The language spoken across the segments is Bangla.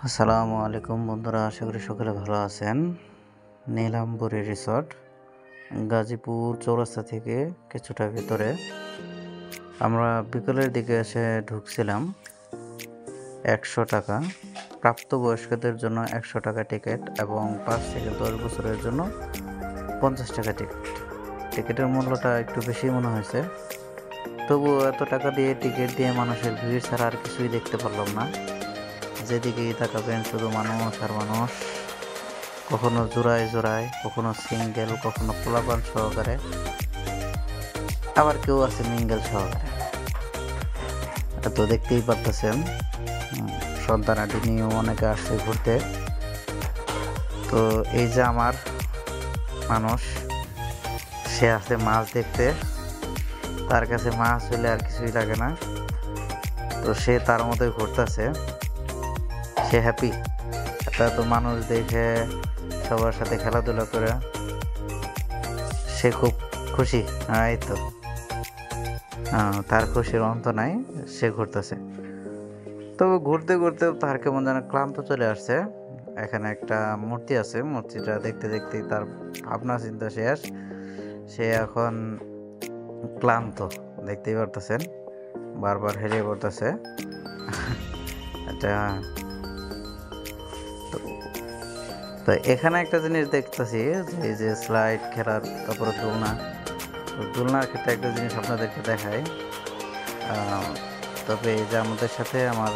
আসসালামু আলাইকুম বন্ধুরা, আশা করি সকলে ভালো আছেন। নীলাম্বরী রিসর্ট, গাজীপুর চৌরাস্তা থেকে কিছুটা ভিতরে। আমরা বিকেলের দিকে এসে ঢুকছিলাম। 100 টাকা, প্রাপ্তবয়স্কদের জন্য 100 টাকা টিকিট এবং 5 থেকে 10 বছরের জন্য 50 টাকা টিকিট। টিকিটের মূল্যটা একটু বেশি মনে হয়েছে, তবুও এত টাকা দিয়ে টিকিট দিয়ে মানুষের ভিড় ছাড়া আর কিছুই দেখতে পারলাম না। যেদিকেই তাকাবেন শুধু মানুষ আর মানুষ, কখনো জোড়ায় জোড়ায়, কখনো সিঙ্গেল, কখনো পোলাপান সহকারে, আবার কেউ আছে মিঙ্গেল সহকারে। তো দেখতেই পারতেছেন, সন্তানাটি নিয়েও অনেকে আসছে ঘুরতে। তো এই যে আমার মানুষ, সে আসছে মাছ দেখতে, তার কাছে মাছ হলে আর কিছুই লাগে না। তো সে তার মতোই ঘুরতেছে, সে হ্যাপি। একটা তো মানুষ দেখে, সবার সাথে খেলাধুলা করে সে খুব খুশি। এই তো তার খুশির অন্ত নাই, সে ঘুরতেছে। তবে ঘুরতে ঘুরতে তার কেমন যেন ক্লান্ত চলে আসছে। এখানে একটা মূর্তি আছে, মূর্তিটা দেখতে দেখতে তার ভাবনা চিন্তা শেষ। সে এখন ক্লান্ত, দেখতেই পারতেছেন, বারবার হেরিয়ে পড়তেছে। এটা তো এখানে একটা জিনিস দেখতেছি, যে এই যে স্লাইড খেলার, তারপরে দোলনার ক্ষেত্রে একটা জিনিস আপনাদেরকে দেখাই। তবে এই যে আমাদের সাথে আমার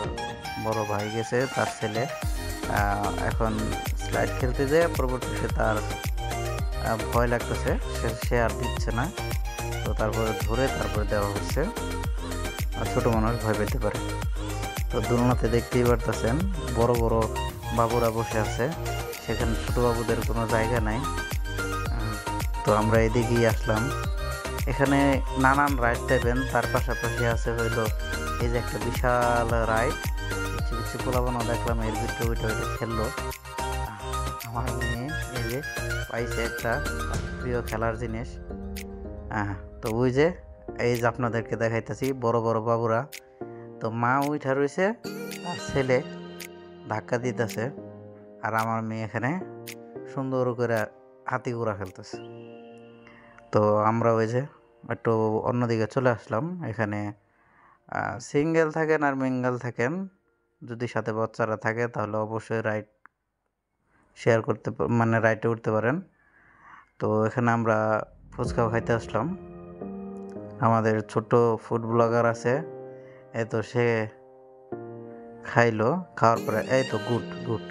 বড় ভাই গেছে, তার ছেলে এখন স্লাইড খেলতে যায়, পরবর্তীতে তার ভয় লাগতেছে, সে আর দিচ্ছে না। তো তারপরে তারপরে দেওয়া হচ্ছে, আর ছোটো মানুষ ভয় পেতে পারে। তো দোলনাতে দেখতেই পারতেছেন বড় বড় বাবুরা বসে আছে, সেখানে ছোটো বাবুদের কোনো জায়গা নাই। তো আমরা এদিকেই আসলাম। এখানে নানান রাইড দেবেন, তার পাশাপাশি আছে হইলো এই যে একটা বিশাল রাইড, কিছু কিছু পোলাপানও দেখলাম এর ভিতরে ওইটা খেললো। আমার মেয়ে এই যে পাইছে একটা প্রিয় খেলার জিনিস। তো ওই যে এই যে আপনাদেরকে দেখাইতেছি বড় বড় বাবুরা, তো মা উঠা রয়েছে, আর ছেলে ধাক্কা দিতেছে, আর আমার মেয়ে এখানে সুন্দর করে হাতি ঘোড়া খেলতেছে। তো আমরা ওই যে একটু অন্যদিকে চলে আসলাম। এখানে সিঙ্গেল থাকেন আর মিঙ্গেল থাকেন, যদি সাথে বাচ্চারা থাকে তাহলে অবশ্যই রাইড শেয়ার করতে, মানে রাইডে উঠতে পারেন। তো এখানে আমরা ফুচকাও খাইতে আসলাম। আমাদের ছোট ফুড ব্লগার আছে, এই তো সে খাইলো, খাওয়ার পরে এই তো গুড,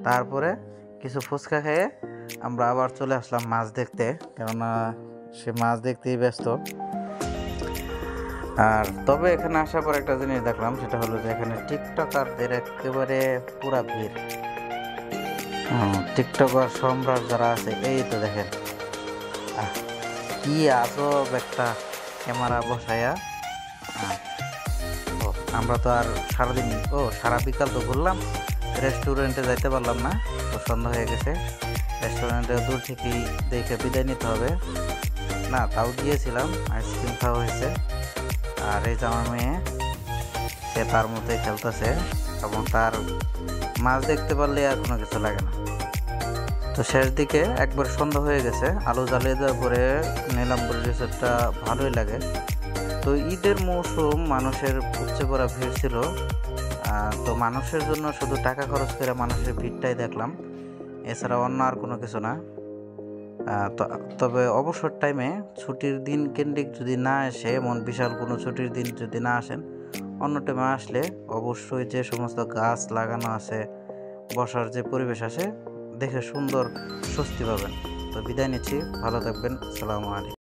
তারপরে কিছু ফুচকা খেয়ে আমরা আবার চলে আসলাম মাছ দেখতে, কেননা সে মাছ দেখতেই ব্যস্ত। আর তবে এখানে আসার পর একটা জিনিস দেখলাম, সেটা হলো যে এখানে টিকটকারদের একেবারে পুরা ভিড়। টিকটকার সম্রাট যারা আছে, এই তো দেখেন কি আজব একটা ক্যামেরা বসায়া। আমরা তো আর সারাদিন সারা বিকাল তো ঘুরলাম, রেস্টুরেন্টে যাইতে পারলাম না, তো সন্ধ্যা হয়ে গেছে। রেস্টুরেন্টে দূর থেকেই দেখে বিদায় নিতে হবে না, তাও গিয়েছিলাম, আইসক্রিম খাওয়া হয়েছে। আর এই যে আমার মেয়ে, সে তার মতোই খেলতেছে, এবং তার মাছ দেখতে পারলে আর কোনো কিছু লাগে না। তো শেষ দিকে একবার সন্ধ্যা হয়ে গেছে, আলো জ্বালিয়ে দেওয়ার পরে নীলাম্বরী রিসোর্টটা ভালোই লাগে। তো ঈদের মৌসুম, মানুষের উপচে পড়া ভিড় ছিল। তো মানুষের জন্য শুধু টাকা খরচ করে মানুষের ভিড়টাই দেখলাম, এছাড়া অন্য আর কোনো কিছু না। তবে অবসর টাইমে ছুটির দিন কেন্দ্রিক যদি না আসে, এমন বিশাল কোনো ছুটির দিন যদি না আসেন, অন্য টাইমে আসলে অবশ্যই যে সমস্ত গাছ লাগানো আছে, বসার যে পরিবেশ আছে, দেখে সুন্দর স্বস্তি পাবেন। তো বিদায় নিচ্ছি, ভালো থাকবেন, আসসালামু আলাইকুম।